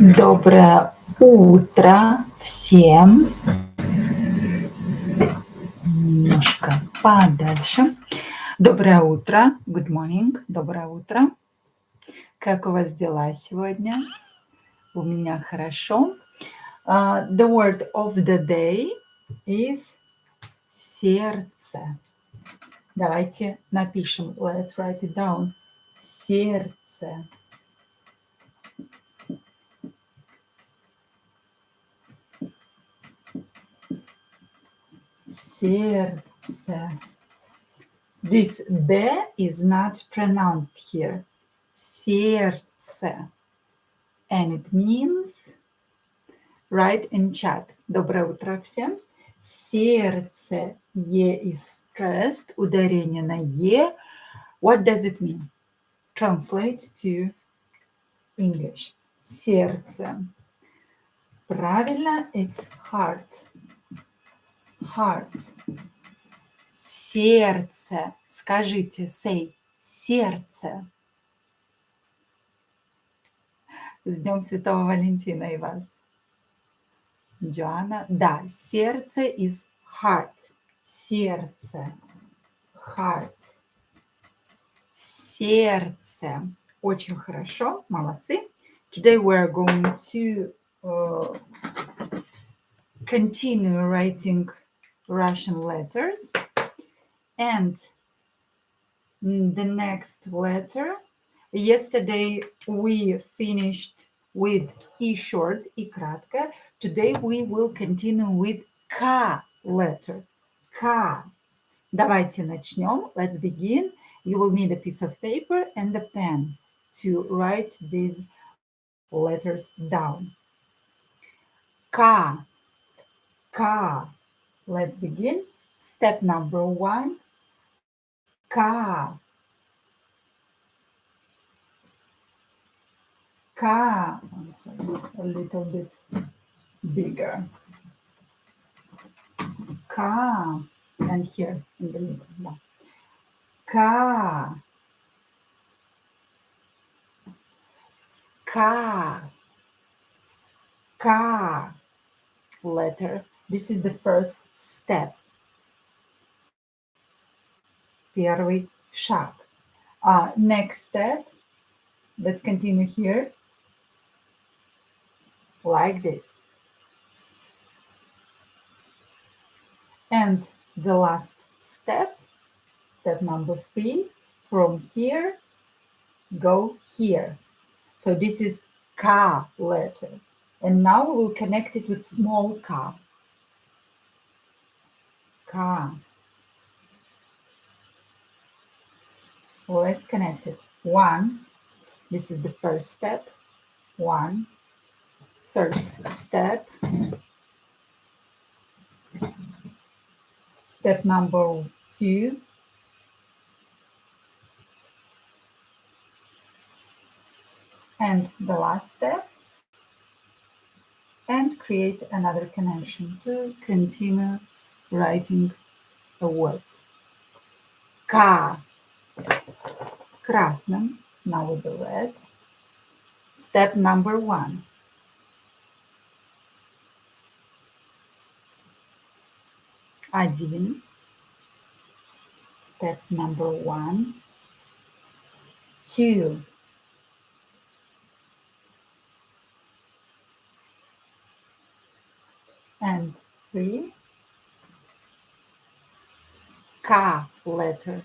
Доброе утро всем. Немножко подальше. Доброе утро. Good morning. Доброе утро. Как у вас дела сегодня? У меня хорошо. The word of the day is сердце. Давайте напишем. Let's write it down. Сердце. Сердце. This D is not pronounced here. Сердце. And it means, write in chat. Доброе утро всем. Сердце. Е is stressed. Ударение на Е. What does it mean? Translate to English. Сердце. Правильно, it's heart. Heart. Сердце. Скажите, say, сердце. С Днем Святого Валентина и вас. Джоанна. Да, сердце is heart. Сердце. Heart. Сердце. Очень хорошо. Молодцы. Today we are going to continue writing Russian letters. And the next letter. Yesterday we finished with E short, E кратко. Today we will continue with K letter. K. Давайте начнем. Let's begin. You will need a piece of paper and a pen to write these letters down. K. K. Let's begin. Step number 1. K. K. I'm sorry, a little bit bigger. K. And here in the middle. K. K. K. Letter. This is the first step. Первый шаг. Next step. Let's continue here. Like this. And the last step, step number 3, from here, go here. So this is K letter. And now we will connect it with small k. K. Let's connect it. 1. This is the first step. 1. First step. Step number 2. And the last step. And create another connection to continue writing a word. K. Красным. Now with the red. Step number 1. Один. Step number 1. 2. And 3. K letter.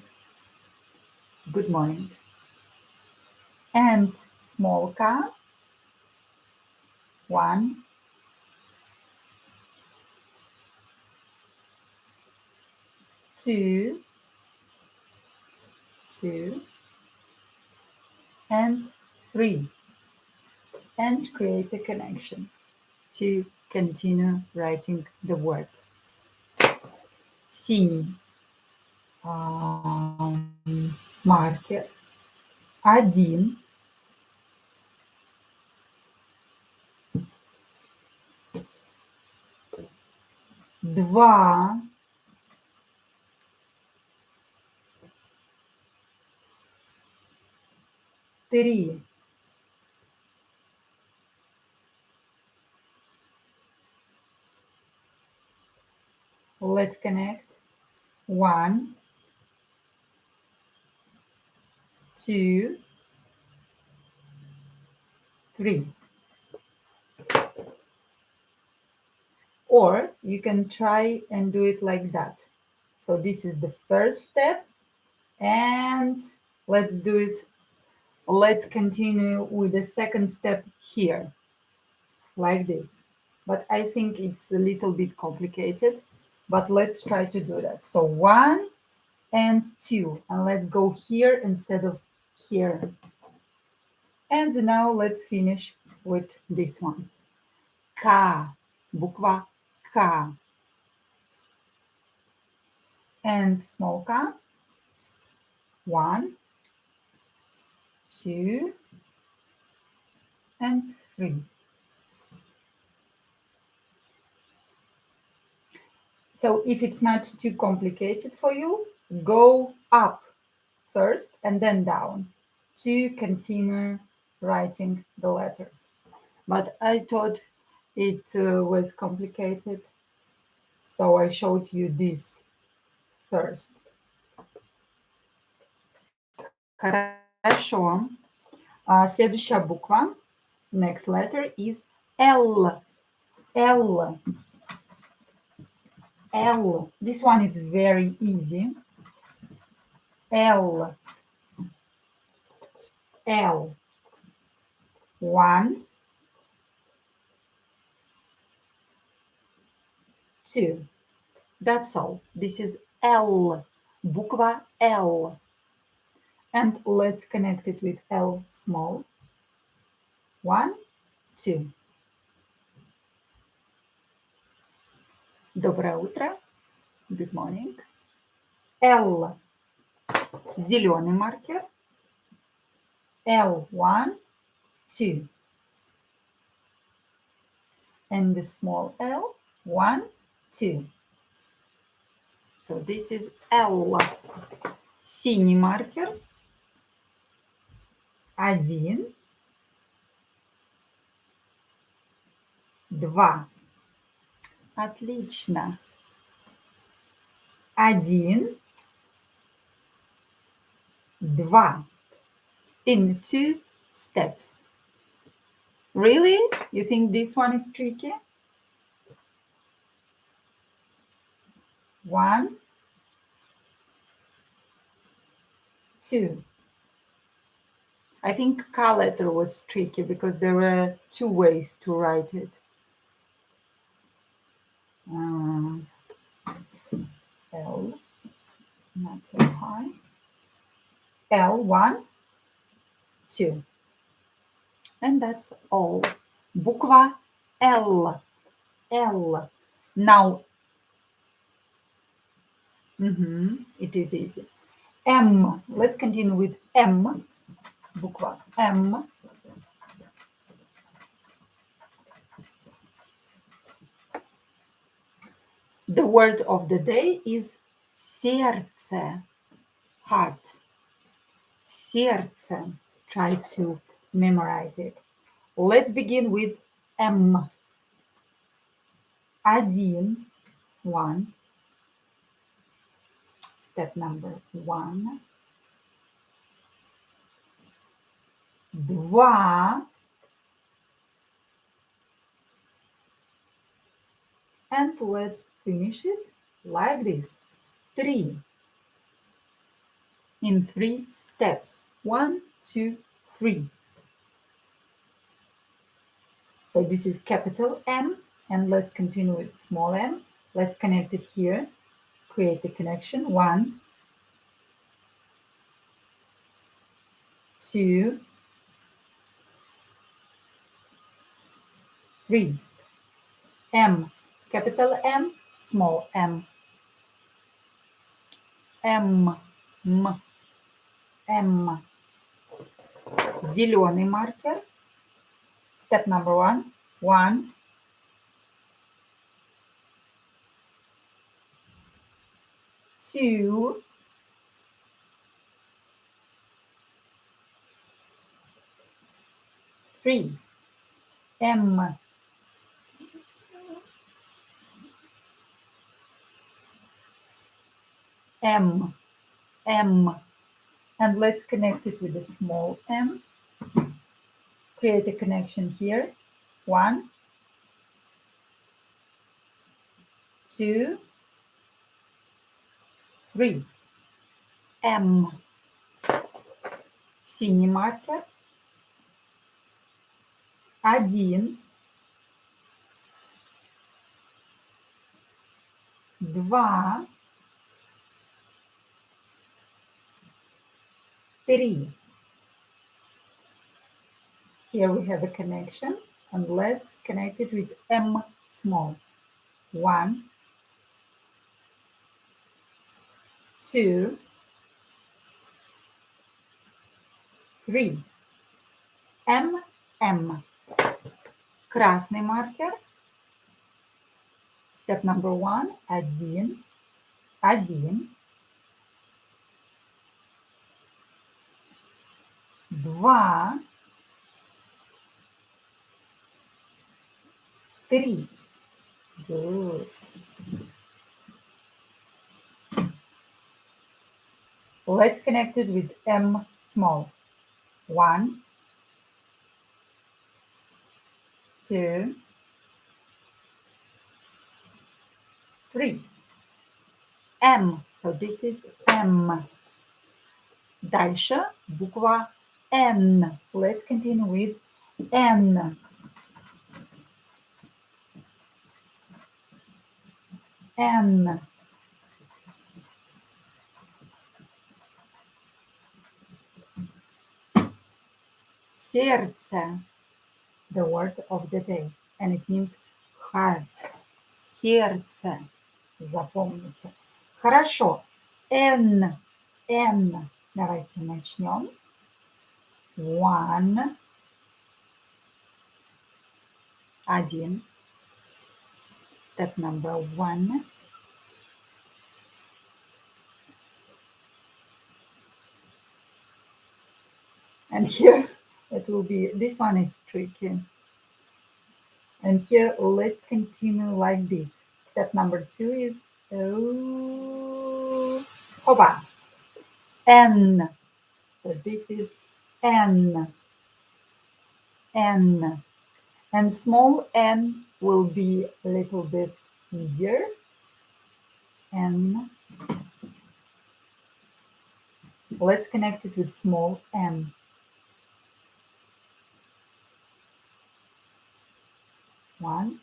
Good morning. And small k. 1. 2. 2. And 3. And create a connection to continue writing the word. Синий маркер. 1. 2. 3. let's connect. 1, 2, 3. Or you can try and do it like that. So this is the first step, and let's do it. Let's continue with the second step here, like this. But I think it's a little bit complicated, but let's try to do that. So 1 and 2, and let's go here instead of here. And now let's finish with this one. K, буква K. And small k. 1, 2, and 3. So if it's not too complicated for you, go up first and then down to continue writing the letters. But I thought it was complicated, so I showed you this first. Хорошо. Следующая буква, next letter is L. L. L. This one is very easy. L. L. 1, 2. That's all. This is L. Буква L. And let's connect it with L small. 1, 2. Доброе утро. Good morning. L. Зеленый маркер. L, 1, 2. And the small L, 1, 2. So this is L. Синий маркер. 1, 2. Отлично. 1, 2. In 2 steps. Really? You think this one is tricky? 1, 2. I think K letter was tricky because there were 2 ways to write it. L, not so high. L, 1, 2. And that's all. Буква L. L. Now, it is easy. M. Let's continue with M. Буква M. The word of the day is сердце. Heart. Сердце. Try to memorize it. Let's begin with M. 1. Step number 1. 2. And let's finish it like this. 3. In 3 steps. 1, 2, 3. So this is capital M, and let's continue with small m. Let's connect it here. Create the connection. 1, 2, 3. M, capital M, small m. M, M, M. Зеленый маркер. Step number 1. 1, 2, 3. M. M, M. And let's connect it with a small m. Create a connection here. 1, 2, 3. M. Синий маркер. 1, 2, 3. Here we have a connection, and let's connect it with M small. 1, 2, 3. M, M. Красный маркер. Step number 1. 1, 1. 2, 3. Good. Let's connect it with M small. 1, 2, 3. M. So this is M. Дальше буква N. Let's continue with N. N. Сердце. The word of the day. And it means heart. Сердце. Запомните. Хорошо. N. N. Давайте начнем. 1. 1. Step number 1. And here it will be, this one is tricky. And here let's continue like this. Step number 2 is hoba. N. So this is N. N. And small n will be a little bit easier. N. Let's connect it with small m. 1,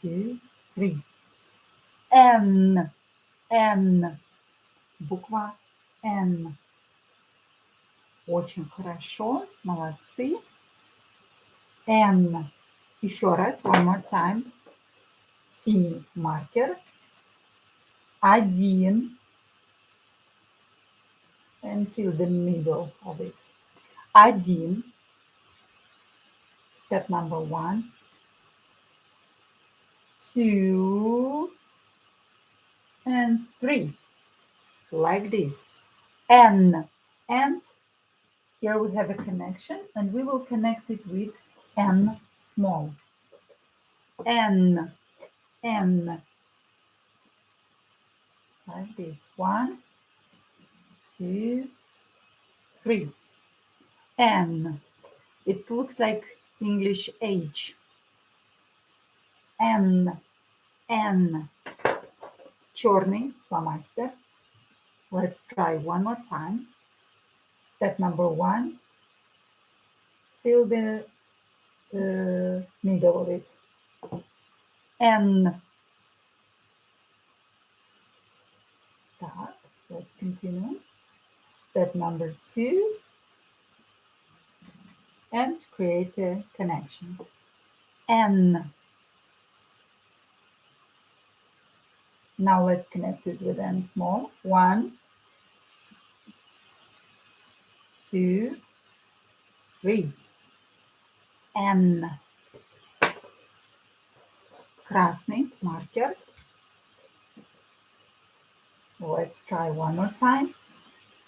2, 3. N. N. Буква N. Очень хорошо. Молодцы. N. Еще раз. One more time. Синий маркер. 1. Until the middle of it. 1. Step number 1. 2. And 3. Like this. N. And here we have a connection, and we will connect it with N small. N. N. Like this. 1, 2, 3. N. It looks like English H. N. N. Черный фломастер. Let's try one more time. Step number 1 till the middle of it. N. Так, let's continue. Step number 2 and create a connection. N. Now let's connect it with N small. 1, 2, 3. N. Красный маркер. Let's try one more time.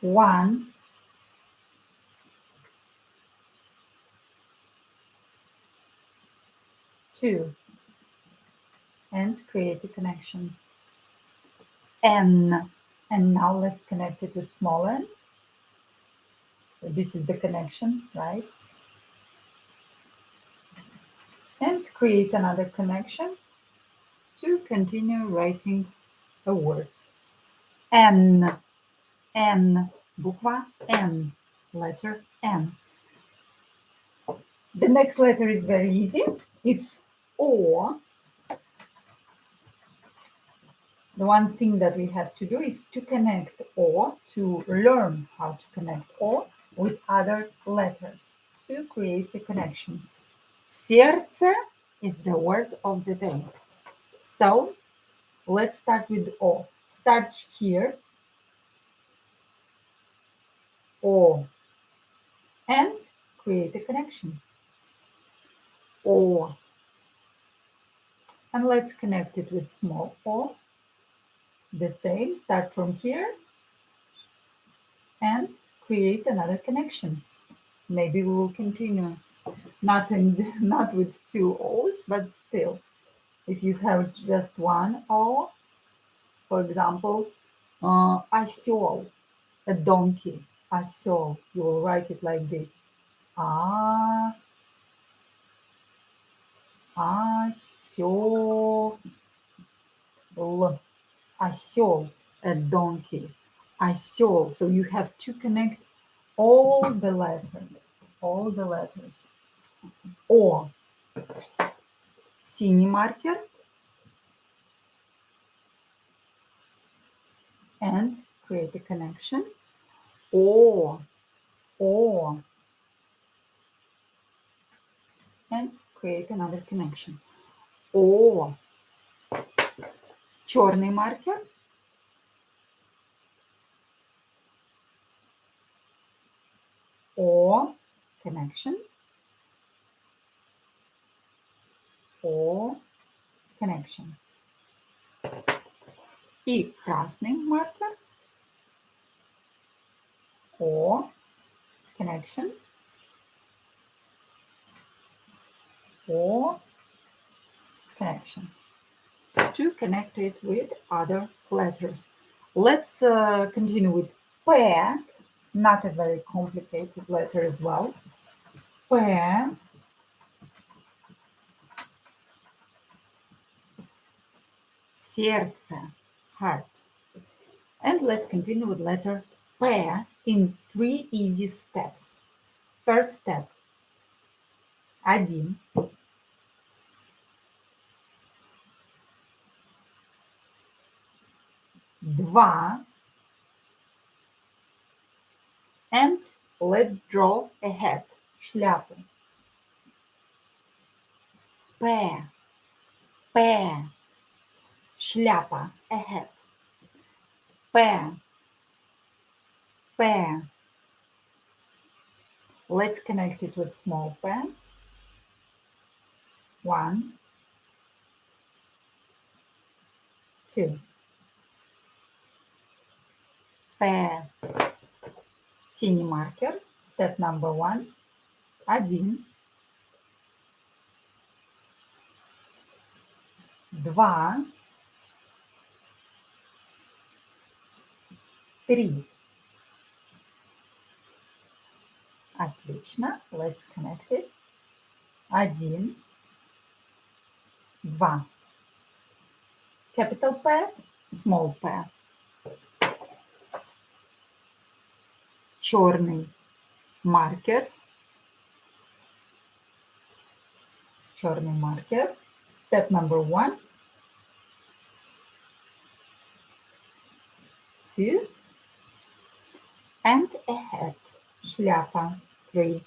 1, 2, and create a connection. N. And now let's connect it with small n. So this is the connection, right? And create another connection to continue writing a word. N. N. Буква N. Letter N. The next letter is very easy. It's O. The one thing that we have to do is to connect O, to learn how to connect O with other letters to create a connection. Сердце is the word of the day. So let's start with O. Start here. O. And create a connection. O. And let's connect it with small O. The same, start from here and create another connection. Maybe we will continue, not with two O's, but still. If you have just one O, for example, осел, a donkey, осел, you will write it like this. Осел. Осел, a donkey. Осел. So you have to connect all the letters. All the letters. О. Синий маркер. And create a connection. О. О. And create another connection. О. Черный маркер. О. Connection. О. Connection. И красный маркер. О. Connection. О. Connection. To connect it with other letters. Let's continue with P. Not a very complicated letter as well. P. Сердце, heart. And let's continue with letter P in 3 easy steps. First step. 1. 2. And let's draw a head, шляпу. P. P. Шляпа, a head. P. P. Let's connect it with small p. 1, 2. P. Синий маркер. Step number 1. 1. 2. 3. Отлично. Let's connect it. 1, 2. Capital P, small p. Черный маркер. Черный маркер. Step number 1. 2. And a hat. Шляпа. 3.